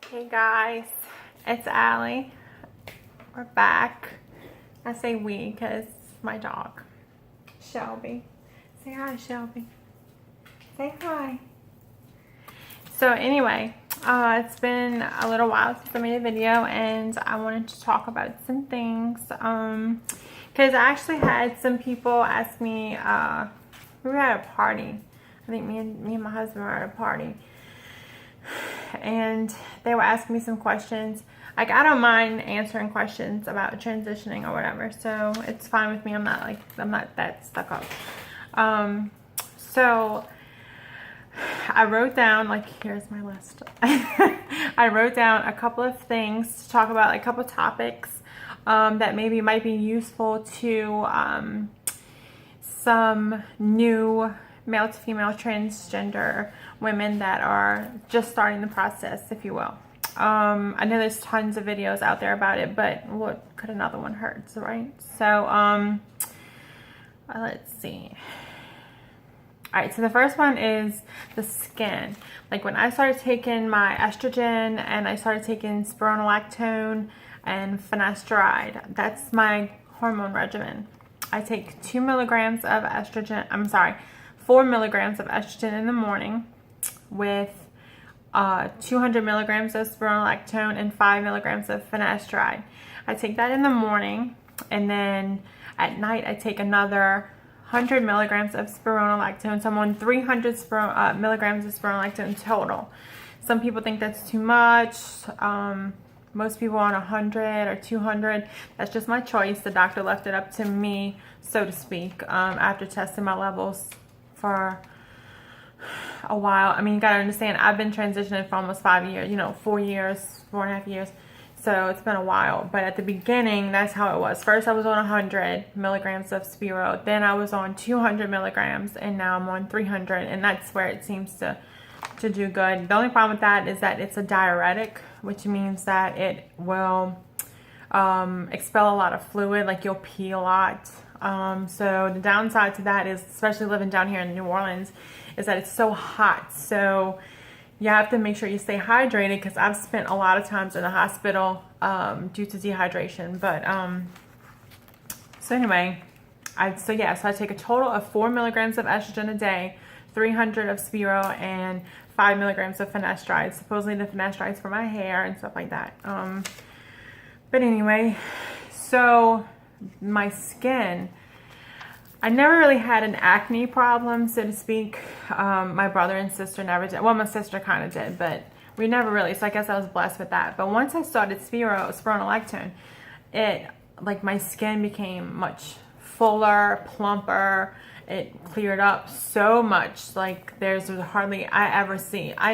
Hey guys, it's Allie. We're back. I say we because my dog, Shelby. Say hi, Shelby. Say hi. So anyway, it's been a little while since I made a video and I wanted to talk about some things. Because I actually had some people ask me, we were at a party. I think me and my husband were at a party. And they were asking me some questions. Like, I don't mind answering questions about transitioning or whatever, so it's fine with me. I'm not that stuck up. So I wrote down, like, here's my list. I wrote down a couple of things to talk about, like a couple of topics that maybe might be useful to some new male to female transgender women that are just starting the process, if you will. I know there's tons of videos out there about it, but what could another one hurt, right? So let's see. All right, so the first one is the skin. Like, when I started taking my estrogen and I started taking spironolactone and finasteride, that's my hormone regimen. I take 2 milligrams of estrogen, 4 milligrams of estrogen in the morning with 200 milligrams of spironolactone and 5 milligrams of finasteride. I take that in the morning, and then at night I take another 100 milligrams of spironolactone. So I'm on 300 milligrams of spironolactone total. Some people think that's too much. Most people on 100 or 200. That's just my choice. The doctor left it up to me, so to speak, after testing my levels for a while. I mean, you gotta understand, I've been transitioning for almost 5 years, 4 years, 4.5 years. So it's been a while. But at the beginning, that's how it was. First, I was on 100 milligrams of Spiro. Then I was on 200 milligrams, and now I'm on 300. And that's where it seems to do good. The only problem with that is that it's a diuretic, which means that it will expel a lot of fluid, like you'll pee a lot. So the downside to that is, especially living down here in New Orleans, is that it's so hot. So you have to make sure you stay hydrated, because I've spent a lot of times in the hospital due to dehydration. But so anyway, so I take a total of 4 milligrams of estrogen a day, 300 of Spiro, and 5 milligrams of finasteride. Supposedly the finasteride for my hair and stuff like that. But anyway, so my skin, I never really had an acne problem, so to speak. My brother and sister never did. Well, my sister kind of did, but we never really. So I guess I was blessed with that. But once I started spironolactone, my skin became much fuller, plumper. It cleared up so much. Like, there's hardly I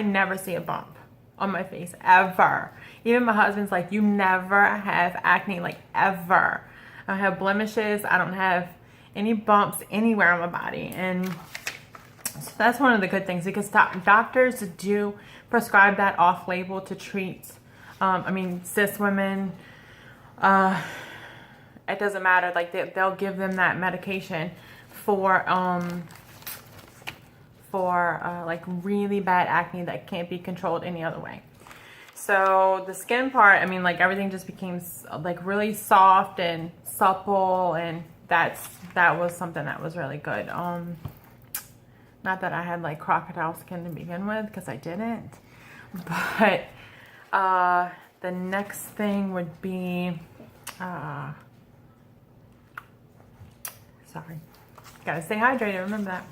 never see a bump on my face, ever. Even my husband's like, you never have acne, like, ever. I don't have blemishes. I don't have any bumps anywhere on my body. And so that's one of the good things, because doctors do prescribe that off-label to treat, cis women. It doesn't matter. Like, they'll give them that medication for like really bad acne that can't be controlled any other way. So the skin part, everything just became like really soft and supple, and that was something that was really good. Not that I had like crocodile skin to begin with, because I didn't. But the next thing would be sorry, gotta stay hydrated, remember that.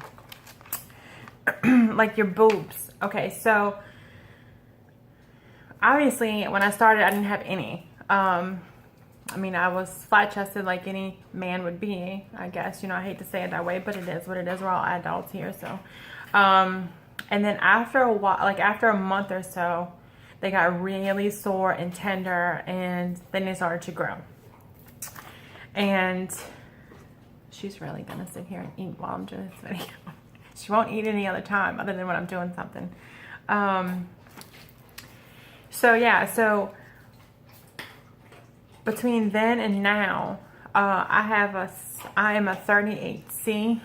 Like your boobs. Okay, so obviously when I started, I didn't have any. I was flat-chested like any man would be, I guess. I hate to say it that way, but it is what it is. We're all adults here, so. And then after a while, like after a month or so, they got really sore and tender, and then they started to grow. And she's really gonna sit here and eat while I'm doing this video. She won't eat any other time other than when I'm doing something. So between then and now, I am a 38C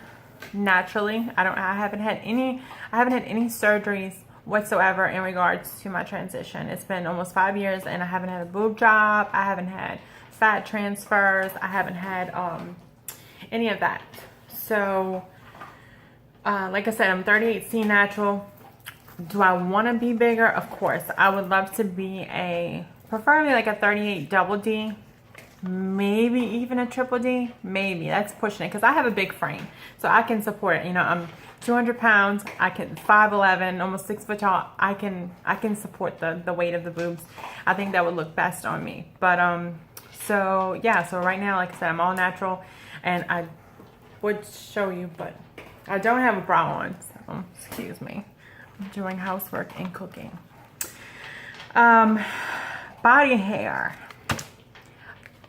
naturally. I haven't had any surgeries whatsoever in regards to my transition. It's been almost 5 years and I haven't had a boob job. I haven't had fat transfers. I haven't had any of that. So like I said, I'm 38C natural. Do I want to be bigger? Of course. I would love to be preferably like a 38 double D, maybe even a triple D. Maybe that's pushing it, because I have a big frame, so I can support it. You know, I'm 200 pounds. I can 5'11", almost 6 foot tall. I can support the weight of the boobs. I think that would look best on me. But so yeah. So right now, like I said, I'm all natural, and I would show you, but I don't have a bra on. So excuse me. I'm doing housework and cooking. Body hair.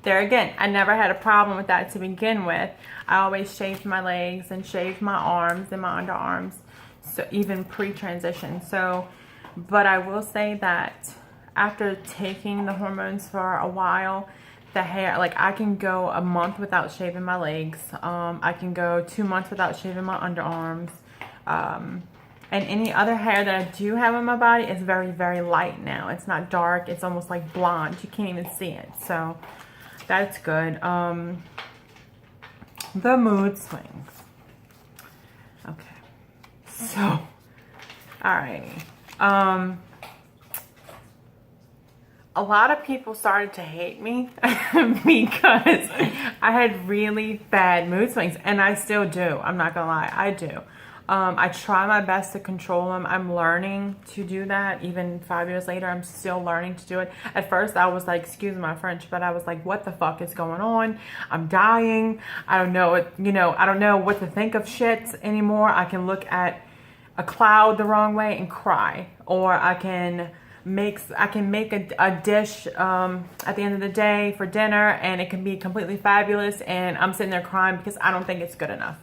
There again, I never had a problem with that to begin with. I always shaved my legs and shaved my arms and my underarms, so even pre-transition. So, but I will say that after taking the hormones for a while, the hair, like I can go a month without shaving my legs. I can go 2 months without shaving my underarms. And any other hair that I do have on my body is very, very light now. It's not dark. It's almost like blonde. You can't even see it. So that's good. The mood swings. Okay. So, alrighty. A lot of people started to hate me because I had really bad mood swings, and I still do. I'm not gonna lie, I do. I try my best to control them. I'm learning to do that. Even 5 years later, I'm still learning to do it. At first, I was like, excuse my French, but I was like, what the fuck is going on? I'm dying. I don't know it, you know, I don't know what to think of shit anymore. I can look at a cloud the wrong way and cry, or I can make a dish at the end of the day for dinner, and it can be completely fabulous, and I'm sitting there crying because I don't think it's good enough.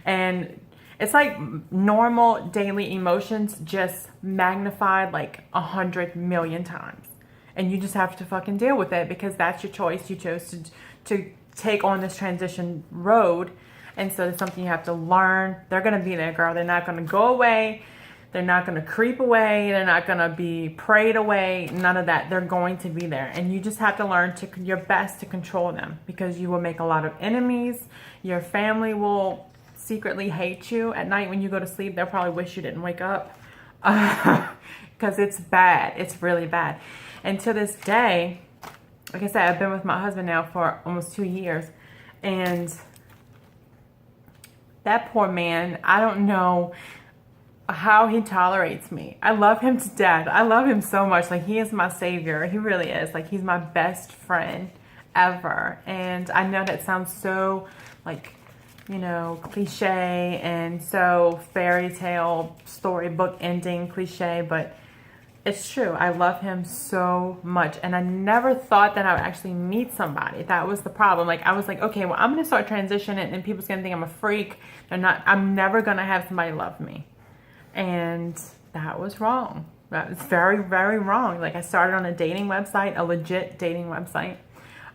And it's like normal daily emotions just magnified like 100 million times, and you just have to fucking deal with it, because that's your choice. You chose to take on this transition road, and so it's something you have to learn. They're gonna be there, girl. They're not gonna go away. They're not going to creep away. They're not going to be prayed away. None of that. They're going to be there. And you just have to learn your best to control them, because you will make a lot of enemies. Your family will secretly hate you. At night when you go to sleep, they'll probably wish you didn't wake up, because it's bad. It's really bad. And to this day, like I said, I've been with my husband now for almost 2 years. And that poor man, I don't know how he tolerates me. I love him to death. I love him so much. Like, he is my savior. He really is. Like, he's my best friend ever. And I know that sounds so, like, you know, cliche and so fairy tale storybook ending cliche, but it's true. I love him so much. And I never thought that I would actually meet somebody. That was the problem. Like, I was like, okay, well, I'm going to start transitioning and people's going to think I'm a freak. I'm never going to have somebody love me. And that was wrong. That was very, very wrong. Like, I started on a dating website, a legit dating website.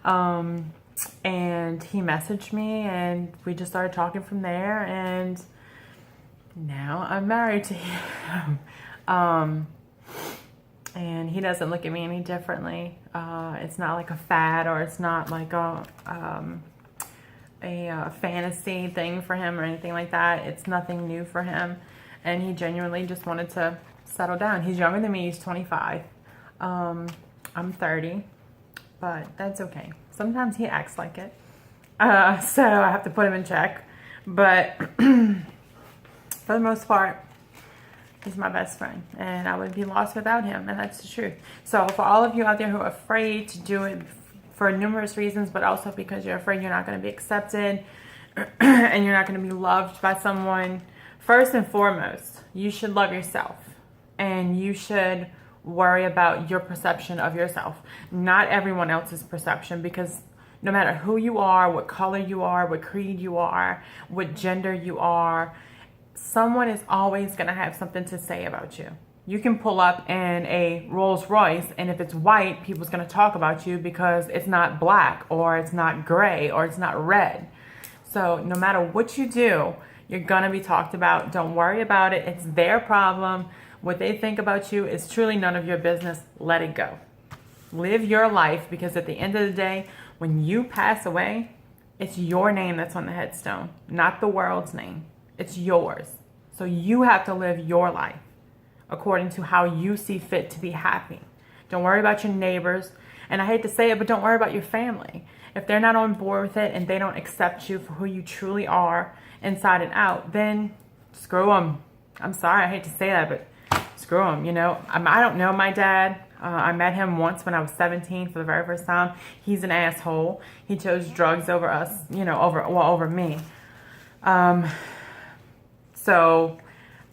And he messaged me, and we just started talking from there. And now I'm married to him. And he doesn't look at me any differently. It's not like a fad, or it's not like a fantasy thing for him or anything like that. It's nothing new for him. And he genuinely just wanted to settle down. He's younger than me. He's 25. I'm 30, but that's okay. Sometimes he acts like it. So I have to put him in check. But for the most part, he's my best friend. And I would be lost without him. And that's the truth. So for all of you out there who are afraid to do it for numerous reasons, but also because you're afraid you're not going to be accepted and you're not going to be loved by someone, first and foremost, you should love yourself, and you should worry about your perception of yourself, not everyone else's perception, because no matter who you are, what color you are, what creed you are, what gender you are, someone is always going to have something to say about you. You can pull up in a Rolls Royce, and if it's white, people's going to talk about you because it's not black, or it's not gray, or it's not red. So no matter what you do, you're going to be talked about. Don't worry about it. It's their problem. What they think about you is truly none of your business. Let it go. Live your life, because at the end of the day, when you pass away, it's your name that's on the headstone, not the world's name. It's yours. So you have to live your life according to how you see fit to be happy. Don't worry about your neighbors. And I hate to say it, but don't worry about your family. If they're not on board with it and they don't accept you for who you truly are inside and out, then screw them. I'm sorry, I hate to say that, but screw them. You know, I don't know my dad. I met him once when I was 17 for the very first time. He's an asshole. He chose drugs over us, you know, over me. So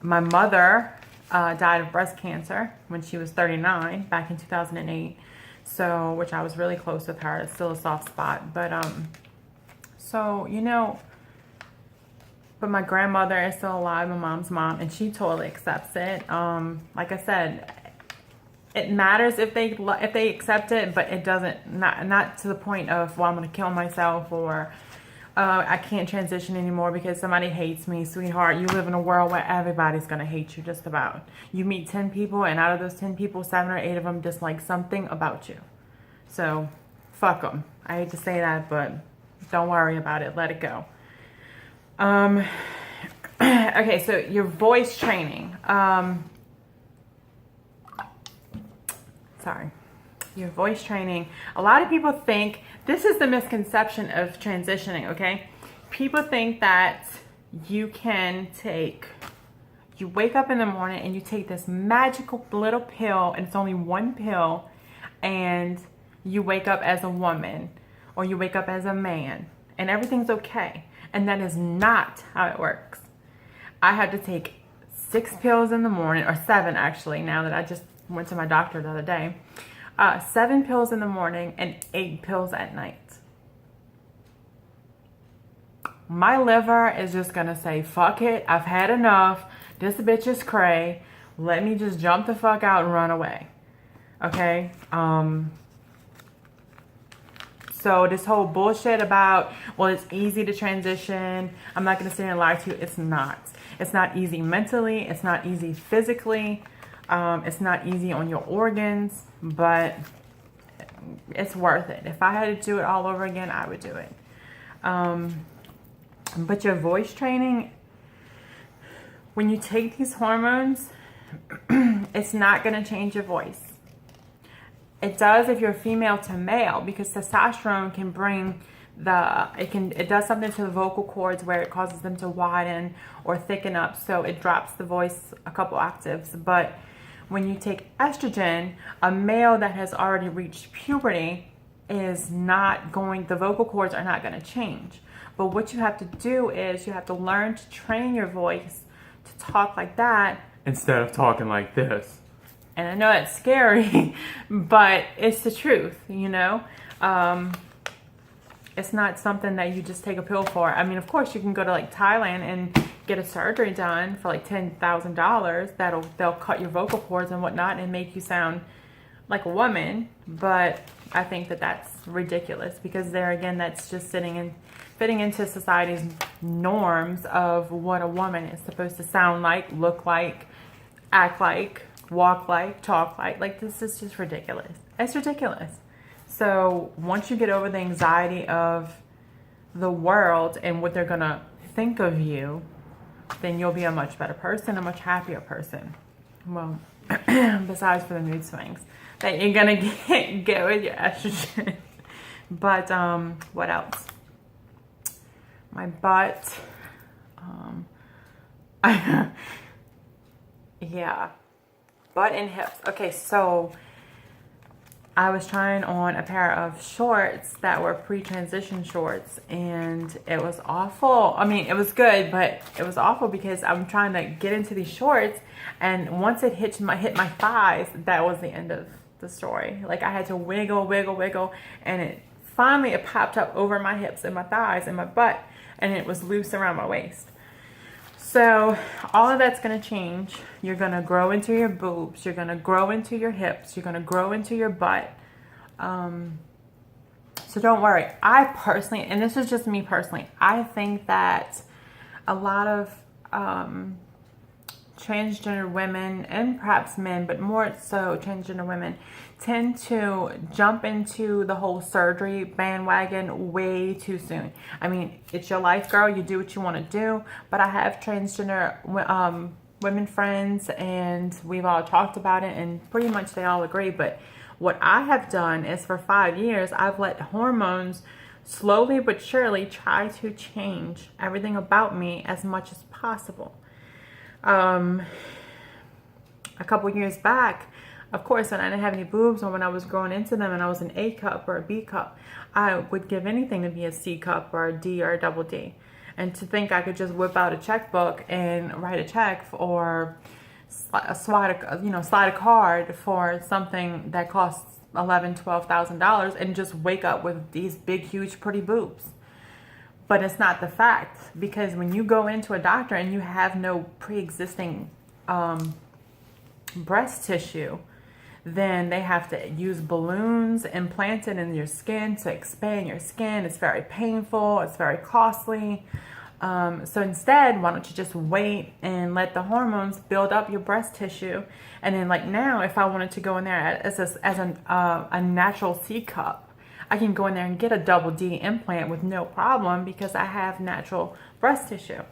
my mother died of breast cancer when she was 39 back in 2008. So, which I was really close with her. It's still a soft spot. But, so, you know, but my grandmother is still alive, my mom's mom, and she totally accepts it. Like I said, it matters if they accept it, but it doesn't, not to the point of, well, I'm going to kill myself, or I can't transition anymore because somebody hates me. Sweetheart, you live in a world where everybody's going to hate you, just about. You meet 10 people, and out of those 10 people, 7 or 8 of them dislike something about you. So, fuck them. I hate to say that, but don't worry about it. Let it go. Okay, so your voice training. Sorry. Your voice training. A lot of people think, this is the misconception of transitioning, okay? People think that you wake up in the morning and you take this magical little pill, and it's only one pill, and you wake up as a woman, or you wake up as a man, and everything's okay. And that is not how it works. I had to take 6 pills in the morning, or 7 actually, now that I just went to my doctor the other day. 7 pills in the morning and 8 pills at night. My liver is just gonna say, fuck it, I've had enough. This bitch is cray. Let me just jump the fuck out and run away. Okay? So this whole bullshit about, well, it's easy to transition. I'm not gonna sit here and lie to you. It's not. It's not easy mentally. It's not easy physically. It's not easy on your organs, but it's worth it. If I had to do it all over again, I would do it. But your voice training, when you take these hormones, it's not going to change your voice. It does if you're female to male, because testosterone can bring it does something to the vocal cords where it causes them to widen or thicken up, so it drops the voice a couple octaves. But when you take estrogen, a male that has already reached puberty the vocal cords are not going to change. But what you have to do is you have to learn to train your voice to talk like that instead of talking like this. And I know that's scary, but it's the truth, you know? It's not something that you just take a pill for. I mean, of course, you can go to like Thailand and get a surgery done for like $10,000. They'll cut your vocal cords and whatnot and make you sound like a woman. But I think that that's ridiculous, because there again, that's just fitting into society's norms of what a woman is supposed to sound like, look like, act like, walk like, talk like. Like, this is just ridiculous. It's ridiculous. So once you get over the anxiety of the world and what they're gonna think of you, then you'll be a much better person, a much happier person. Well, besides for the mood swings that you're gonna get with your estrogen. But what else? My butt. Yeah, butt and hips. Okay, so I was trying on a pair of shorts that were pre-transition shorts, and it was awful. I mean, it was good, but it was awful because I'm trying to get into these shorts, and once it hit my thighs, that was the end of the story. Like, I had to wiggle, and it popped up over my hips and my thighs and my butt, and it was loose around my waist. So all of that's going to change. You're going to grow into your boobs. You're going to grow into your hips. You're going to grow into your butt. So don't worry. I personally, and this is just me personally, I think that a lot of transgender women, and perhaps men, but more so transgender women, tend to jump into the whole surgery bandwagon way too soon. I mean, it's your life, girl. You do what you want to do. But I have transgender women friends, and we've all talked about it, and pretty much they all agree. But what I have done is, for 5 years, I've let hormones slowly but surely try to change everything about me as much as possible. A couple years back, of course, when I didn't have any boobs, or when I was growing into them and I was an A cup or a B cup, I would give anything to be a C cup or a D or a double D. And to think I could just whip out a checkbook and write a check, or slide a card for something that costs $11,000-$12,000 and just wake up with these big, huge, pretty boobs. But it's not the fact, because when you go into a doctor and you have no pre-existing breast tissue, then they have to use balloons implanted in your skin to expand your skin. It's very painful. It's very costly. So instead, why don't you just wait and let the hormones build up your breast tissue? And then, like now, if I wanted to go in there as a natural C cup, I can go in there and get a double D implant with no problem, because I have natural breast tissue.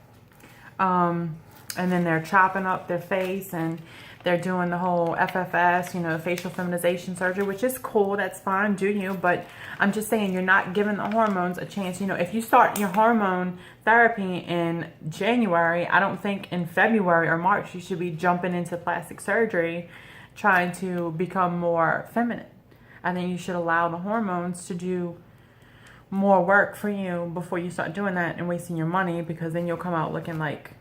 And then they're chopping up their face, and they're doing the whole FFS, facial feminization surgery, which is cool. That's fine. Do you? But I'm just saying, you're not giving the hormones a chance. If you start your hormone therapy in January, I don't think in February or March you should be jumping into plastic surgery trying to become more feminine. I think you should allow the hormones to do more work for you before you start doing that and wasting your money, because then you'll come out looking like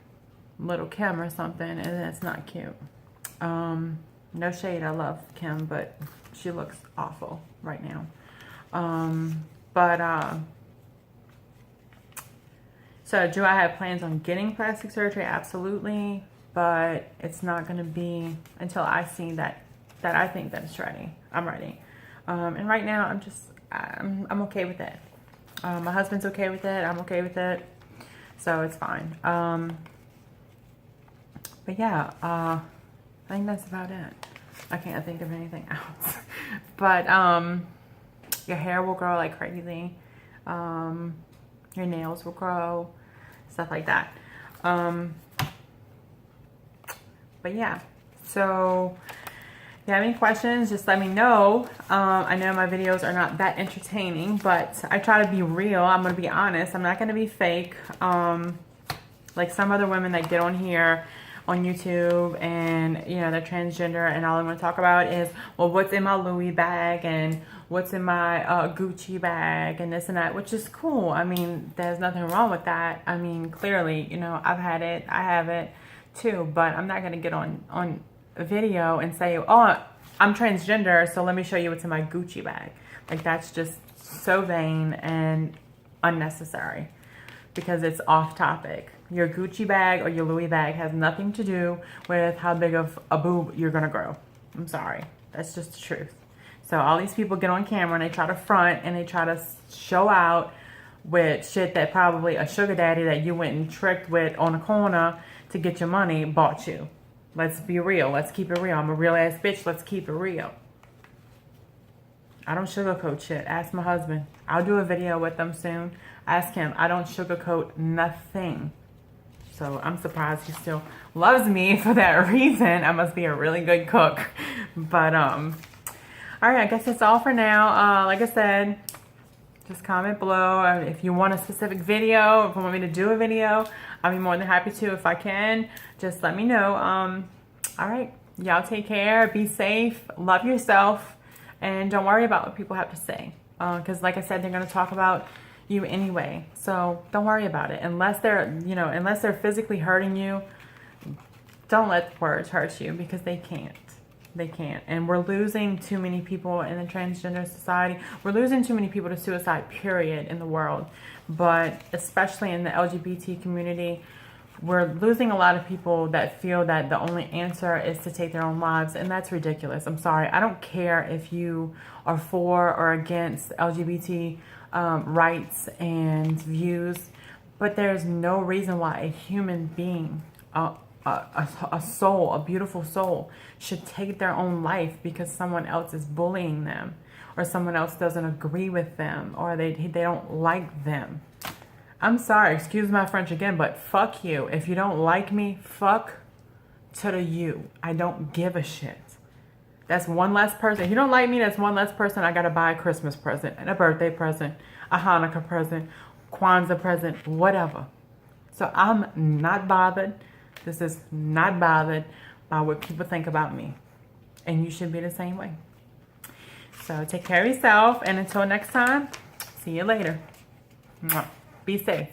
Little Kim or something, and that's not cute. No shade, I love Kim, but she looks awful right now. So do I have plans on getting plastic surgery? Absolutely, but it's not going to be until I see that I think that it's ready. I'm ready. And right now I'm okay with it. My husband's okay with it. I'm okay with it. So it's fine. But yeah, I think that's about it. I can't think of anything else. But your hair will grow like crazy. Your nails will grow, stuff like that. But yeah, so if you have any questions, just let me know. I know my videos are not that entertaining, but I try to be real. I'm going to be honest. I'm not going to be fake. Like some other women that get on here on YouTube and, they're transgender, and all I want to talk about is, well, what's in my Louis bag and what's in my Gucci bag and this and that, which is cool. I mean, there's nothing wrong with that. I mean, clearly, I've had it. I have it too, but I'm not going to get on a video and say, oh, I'm transgender, so let me show you what's in my Gucci bag. Like, that's just so vain and unnecessary, because it's off topic. Your Gucci bag or your Louis bag has nothing to do with how big of a boob you're gonna grow. I'm sorry, that's just the truth. So all these people get on camera and they try to front and they try to show out with shit that probably a sugar daddy that you went and tricked with on a corner to get your money bought you. Let's be real. Let's keep it real. I'm a real ass bitch. Let's keep it real. I don't sugarcoat shit. Ask my husband. I'll do a video with them soon. Ask him. I don't sugarcoat nothing. So I'm surprised he still loves me for that reason. I must be a really good cook. But, all right, I guess that's all for now. Like I said, just comment below. If you want a specific video, if you want me to do a video, I'll be more than happy to. If I can, just let me know. All right, y'all take care. Be safe. Love yourself. And don't worry about what people have to say. Because like I said, they're going to talk about you anyway. So don't worry about it. Unless they're physically hurting you, don't let words hurt you, because they can't. They can't. And we're losing too many people in the transgender society. We're losing too many people to suicide, period, in the world. But especially in the LGBT community, we're losing a lot of people that feel that the only answer is to take their own lives. And that's ridiculous. I'm sorry. I don't care if you are for or against LGBT rights and views, but there's no reason why a human being, a soul, a beautiful soul, should take their own life because someone else is bullying them, or someone else doesn't agree with them, or they don't like them. I'm sorry, excuse my French again, but fuck you. If you don't like me, fuck to the you. I don't give a shit. That's one less person. If you don't like me, that's one less person I gotta buy a Christmas present, and a birthday present, a Hanukkah present, Kwanzaa present, whatever. So I'm not bothered. This is not bothered by what people think about me. And you should be the same way. So take care of yourself, and until next time, see you later. Mwah. Be safe.